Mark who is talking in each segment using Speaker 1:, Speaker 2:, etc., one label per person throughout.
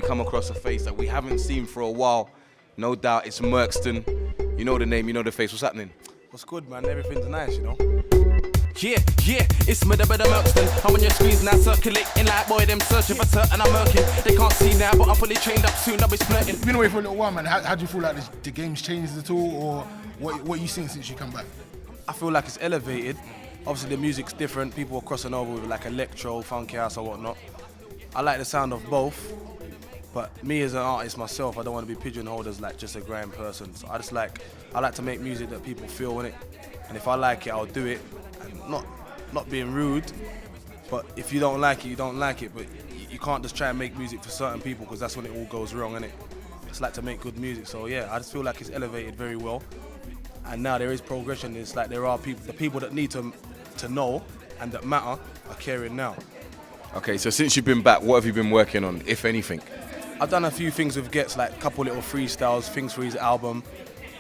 Speaker 1: come across a face that we haven't seen for a while. No doubt it's Mercston. You know the name, you know the face. What's happening?
Speaker 2: What's good, man? Everything's nice, you know.
Speaker 3: Yeah, it's me the Mercston. I'm on your screens now circulating like boy, them searching for certain I'm murking. They can't see now, but I'm fully trained up soon, I'll be splurting.
Speaker 4: You've been away for a little while, man. How do you feel like the game's changed at all, or what you seen since you come back?
Speaker 2: I feel like it's elevated. Obviously the music's different. People are crossing over with like electro, funky house or whatnot. I like the sound of both, but me as an artist myself, I don't want to be pigeonholed as like just a grime person. So I like to make music that people feel in it. And if I like it, I'll do it. And not being rude, but if you don't like it, you don't like it. But you can't just try and make music for certain people, because that's when it all goes wrong, innit? It's like to make good music. So yeah, I just feel like it's elevated very well. And now there is progression. It's like there are people, the people that need to know and that matter are caring now.
Speaker 1: Okay, so since you've been back, what have you been working on, if anything?
Speaker 2: I've done a few things with Gets, like a couple little freestyles, things for his album.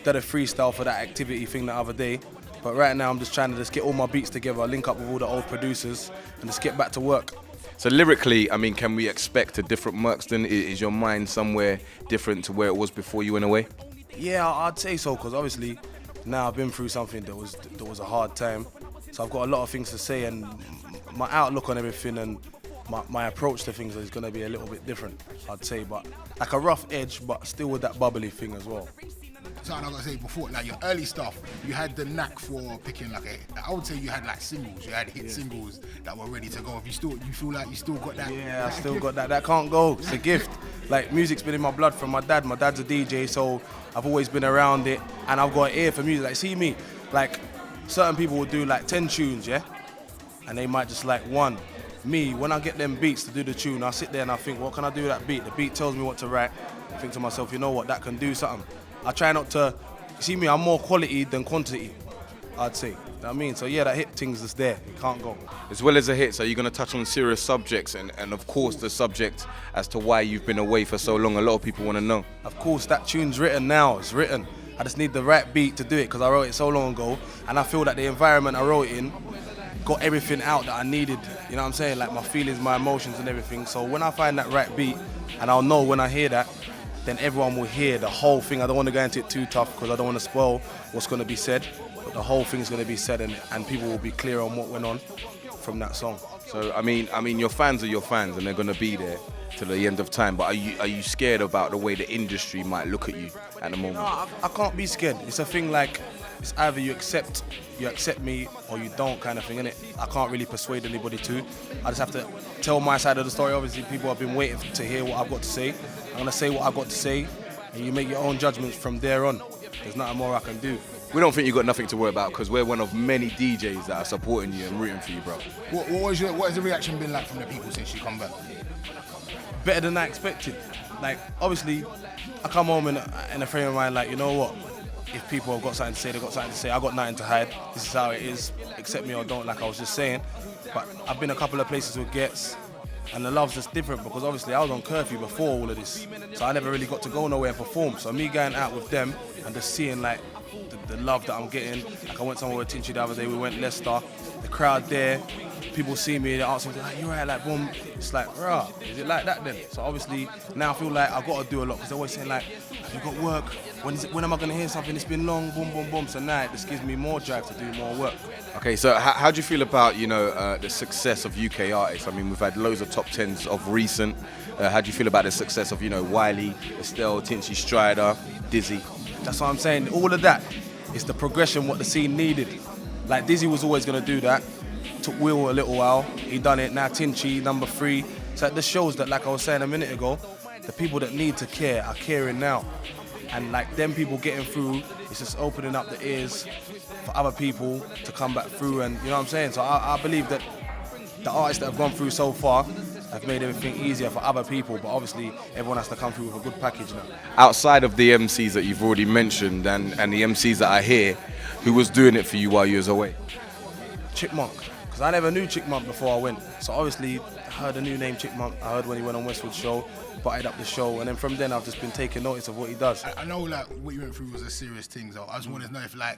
Speaker 2: Did a freestyle for that activity thing the other day. But right now I'm just trying to get all my beats together, link up with all the old producers and just get back to work.
Speaker 1: So lyrically, I mean, can we expect a different Mercston? Is your mind somewhere different to where it was before you went away?
Speaker 2: Yeah, I'd say so, because obviously now I've been through something that was a hard time. So I've got a lot of things to say, and my outlook on everything and my approach to things is going to be a little bit different, I'd say. But like a rough edge, but still with that bubbly thing as well.
Speaker 4: Something I was gonna say before, like your early stuff, you had the knack for picking I would say you had like singles, you had hit singles that were ready to go. You feel like you still got that?
Speaker 2: Yeah, I still got that. That can't go. It's a gift. Like music's been in my blood from my dad. My dad's a DJ, so I've always been around it, and I've got an ear for music. Like see me, like certain people will do like 10 tunes, yeah, and they might just like one. Me, when I get them beats to do the tune, I sit there and I think, what can I do with that beat? The beat tells me what to write. I think to myself, you know what, that can do something. I try not to, see me, I'm more quality than quantity, I'd say. You know what I mean? So yeah, that hit thing's just there, it can't go.
Speaker 1: As well as the hits, are you going to touch on serious subjects and of course the subject as to why you've been away for so long? A lot of people want to know.
Speaker 2: Of course, that tune's written now, it's written. I just need the right beat to do it, because I wrote it so long ago, and I feel that the environment I wrote it in got everything out that I needed, you know what I'm saying? Like my feelings, my emotions and everything. So when I find that right beat, and I'll know when I hear that, then everyone will hear the whole thing. I don't want to go into it too tough, because I don't want to spoil what's going to be said, but the whole thing's going to be said, and people will be clear on what went on from that song.
Speaker 1: So I mean, your fans are your fans, and they're going to be there till the end of time. But are you scared about the way the industry might look at you at the moment?
Speaker 2: No, I can't be scared. It's a thing like, it's either you accept me or you don't, kind of thing, innit? I can't really persuade anybody to. I just have to tell my side of the story. Obviously, people have been waiting to hear what I've got to say. I'm gonna say what I've got to say, and you make your own judgments from there on. There's nothing more I can do.
Speaker 1: We don't think you've got nothing to worry about, because we're one of many DJs that are supporting you and rooting for you, bro.
Speaker 4: What has the reaction been like from the people since you come back?
Speaker 2: Better than I expected. Like, obviously, I come home in a frame of mind like, you know what? If people have got something to say, they've got something to say. I've got nothing to hide. This is how it is. Accept me or don't, like I was just saying. But I've been a couple of places with Gets, and the love's just different, because obviously I was on curfew before all of this. So I never really got to go nowhere and perform. So me going out with them and just seeing like the love that I'm getting. Like I went somewhere with Tinchy the other day, we went Leicester. The crowd there, people see me, they ask me, like, you right, like, boom. It's like, rah, is it like that then? So obviously now I feel like I've got to do a lot, because they're always saying like, have you got work? When am I going to hear something? It's been long, boom, boom, boom. So now it just gives me more drive to do more work.
Speaker 1: Okay, so how do you feel about, the success of UK artists? I mean, we've had loads of top 10s of recent. How do you feel about the success of, Wiley, Estelle, Tinchy, Strider, Dizzy?
Speaker 2: That's what I'm saying. All of that is the progression what the scene needed. Like Dizzy was always going to do that. Took Will a little while. He done it. Now Tinchy, number 3. So this shows that, like I was saying a minute ago, the people that need to care are caring now. And like them people getting through, it's just opening up the ears for other people to come back through, and you know what I'm saying? So I believe that the artists that have gone through so far have made everything easier for other people, but obviously everyone has to come through with a good package now.
Speaker 1: Outside of the MCs that you've already mentioned and the MCs that are here, who was doing it for you while you was away?
Speaker 2: Chipmunk, because I never knew Chipmunk before I went. So obviously I heard the new name Chipmunk, I heard when he went on Westwood's show, butted up the show, and then from then I've just been taking notice of what he does.
Speaker 4: I know like what you went through was a serious thing, so I just wanted to know if like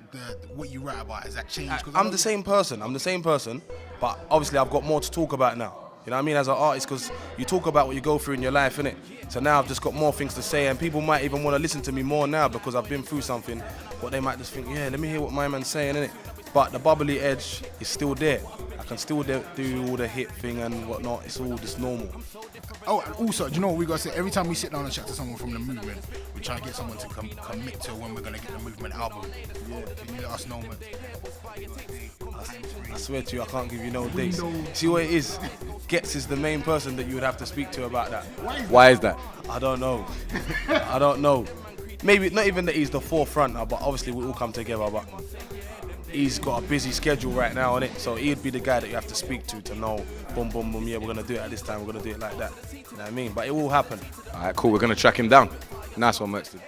Speaker 4: what you write about, has that changed?
Speaker 2: I'm the same person, but obviously I've got more to talk about now. You You know what I mean? As an artist, because you talk about what you go through in your life, innit? So now I've just got more things to say, and people might even want to listen to me more now because I've been through something. But they might just think, yeah, let me hear what my man's saying, innit? But the bubbly edge is still there. I can still do all the hit thing and whatnot. It's all just normal.
Speaker 4: Oh, and also, do you know what we gotta say? Every time we sit down and chat to someone from the movement, we try and get someone to commit to when we're gonna get the movement album. Yeah. Can you let us know, man?
Speaker 2: I swear to you, I can't give you no dates. See what it is? Gets is the main person that you would have to speak to about that.
Speaker 1: Why is that?
Speaker 2: I don't know. I don't know. Maybe not even that he's the forefront, but obviously we all come together. But he's got a busy schedule right now, innit? So he'd be the guy that you have to speak to know, boom, boom, boom, yeah, we're gonna do it at this time, we're gonna do it like that. You know what I mean? But it will happen.
Speaker 1: All right, cool. We're gonna track him down. Nice one, Mercston.